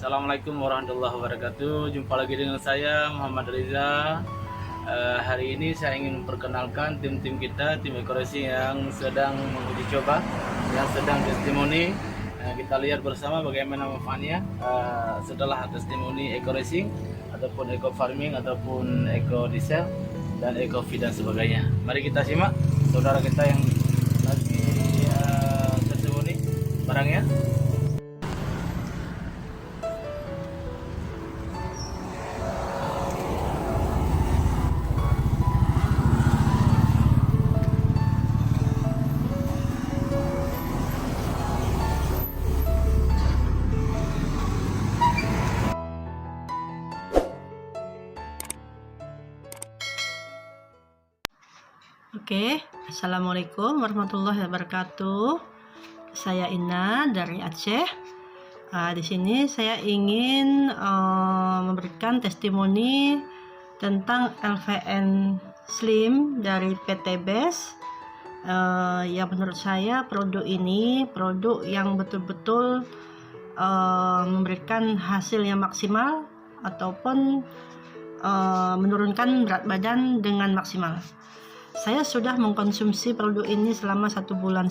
Assalamualaikum warahmatullahi wabarakatuh. Jumpa lagi dengan saya Muhammad Riza. Hari ini saya ingin memperkenalkan tim kita, tim Eco Racing yang sedang menguji coba, yang sedang testimoni. Kita lihat bersama bagaimana manfaatnya setelah testimoni Eco Racing ataupun Eco Farming ataupun Eco Diesel dan Eco Feed dan sebagainya. Mari kita simak saudara kita yang lagi testimoni barangnya. Oke, Assalamualaikum warahmatullahi wabarakatuh. Saya Ina dari Aceh. Di sini saya ingin memberikan testimoni tentang LVN Slim dari PT BES. Yang menurut saya produk ini produk yang betul-betul memberikan hasil yang maksimal ataupun menurunkan berat badan dengan maksimal. Saya sudah mengkonsumsi produk ini selama 1,5 bulan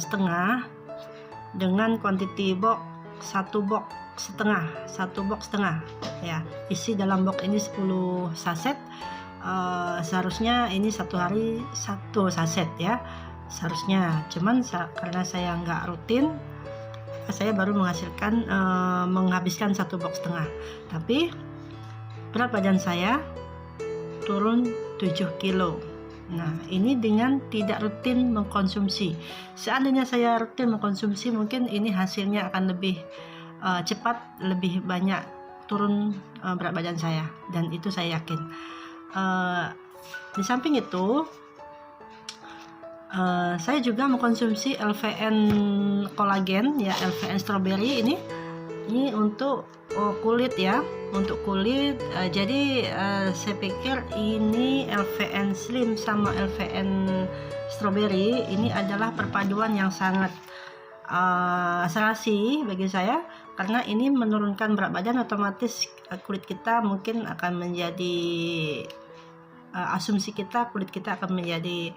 dengan quantity box 1 box setengah ya. Isi dalam box ini 10 saset. Seharusnya ini satu hari 1 saset ya, seharusnya. Cuman karena saya nggak rutin, saya baru menghabiskan 1 box setengah. Tapi berat badan saya turun 7 kilo. Nah, ini dengan tidak rutin mengkonsumsi. Seandainya saya rutin mengkonsumsi, mungkin ini hasilnya akan lebih cepat, lebih banyak turun berat badan saya, dan itu saya yakin. Di samping itu, saya juga mengkonsumsi LVN kolagen ya, LVN strawberry ini untuk kulit ya, untuk kulit. Jadi saya pikir ini LVN Slim sama LVN Strawberry ini adalah perpaduan yang sangat serasi bagi saya, karena ini menurunkan berat badan. Otomatis kulit kita mungkin akan menjadi asumsi kita, kulit kita akan menjadi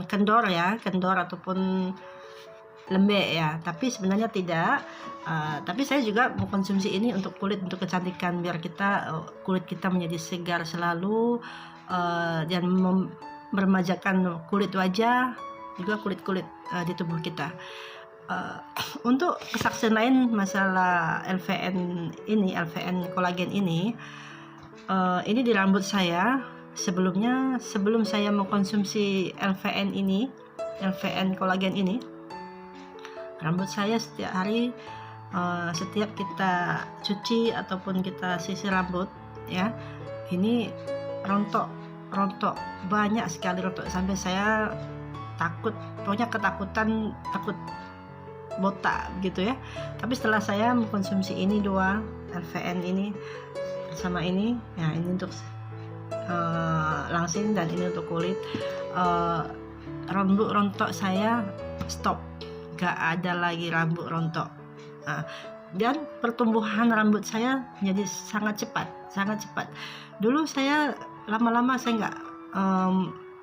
kendor ataupun lembek ya, tapi sebenarnya tidak. Tapi saya juga mengkonsumsi ini untuk kulit, untuk kecantikan, biar kulit kita menjadi segar selalu, dan meremajakan kulit wajah, juga kulit di tubuh kita. Untuk kesaksian lain masalah LVN kolagen ini di rambut saya. Sebelum saya mengkonsumsi LVN kolagen ini, rambut saya setiap hari, setiap kita cuci ataupun kita sisir rambut ya, ini rontok banyak sekali, rontok sampai saya takut takut botak gitu ya. Tapi setelah saya mengkonsumsi ini 2 LVN ini bersama ini ya, ini untuk langsing dan ini untuk kulit, rambut rontok saya stop, gak ada lagi rambut rontok. Dan pertumbuhan rambut saya menjadi sangat cepat. Dulu saya lama-lama saya nggak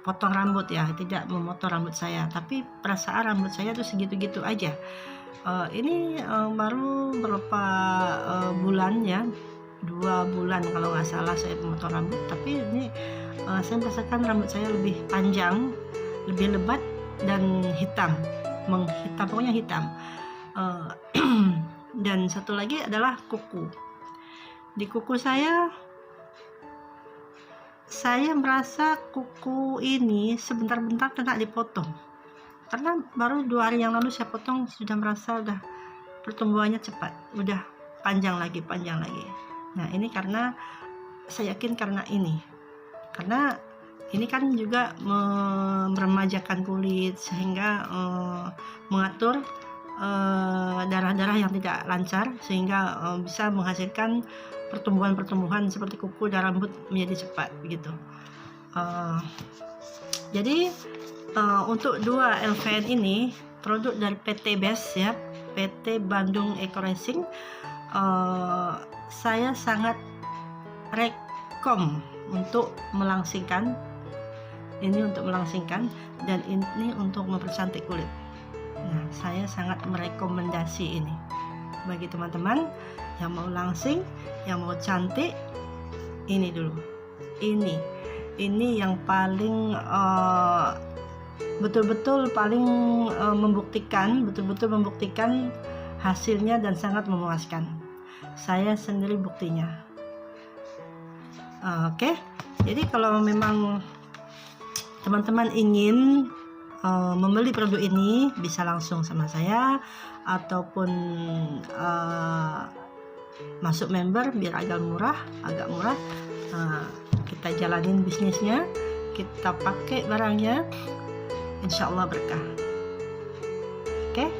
potong rambut ya, tidak memotong rambut saya, tapi perasaan rambut saya tuh segitu-gitu aja. Ini baru beberapa bulan ya, 2 bulan kalau nggak salah saya memotong rambut, tapi ini saya merasakan rambut saya lebih panjang, lebih lebat dan hitam, pokoknya hitam. Dan satu lagi adalah kuku. Di kuku saya merasa kuku ini sebentar-bentar kena dipotong, karena baru 2 hari yang lalu saya potong, sudah merasa udah pertumbuhannya cepat, udah panjang lagi. Nah, ini karena saya yakin karena ini kan juga meremajakan kulit, sehingga mengatur darah-darah yang tidak lancar, sehingga bisa menghasilkan pertumbuhan seperti kuku dan rambut menjadi cepat begitu. Jadi untuk 2 LVN ini produk dari PT BES ya, PT Bandung Eco Racing. Saya sangat rekom untuk melangsingkan dan ini untuk mempercantik kulit. Nah, saya sangat merekomendasi ini bagi teman-teman yang mau langsing, yang mau cantik. Ini dulu, ini yang paling betul-betul membuktikan hasilnya dan sangat memuaskan. Saya sendiri buktinya. Oke. Jadi kalau memang teman-teman ingin membeli produk ini, bisa langsung sama saya ataupun masuk member biar agak murah. Kita jalanin bisnisnya, kita pakai barangnya, insya Allah berkah. Oke.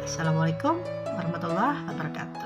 Assalamualaikum warahmatullahi wabarakatuh.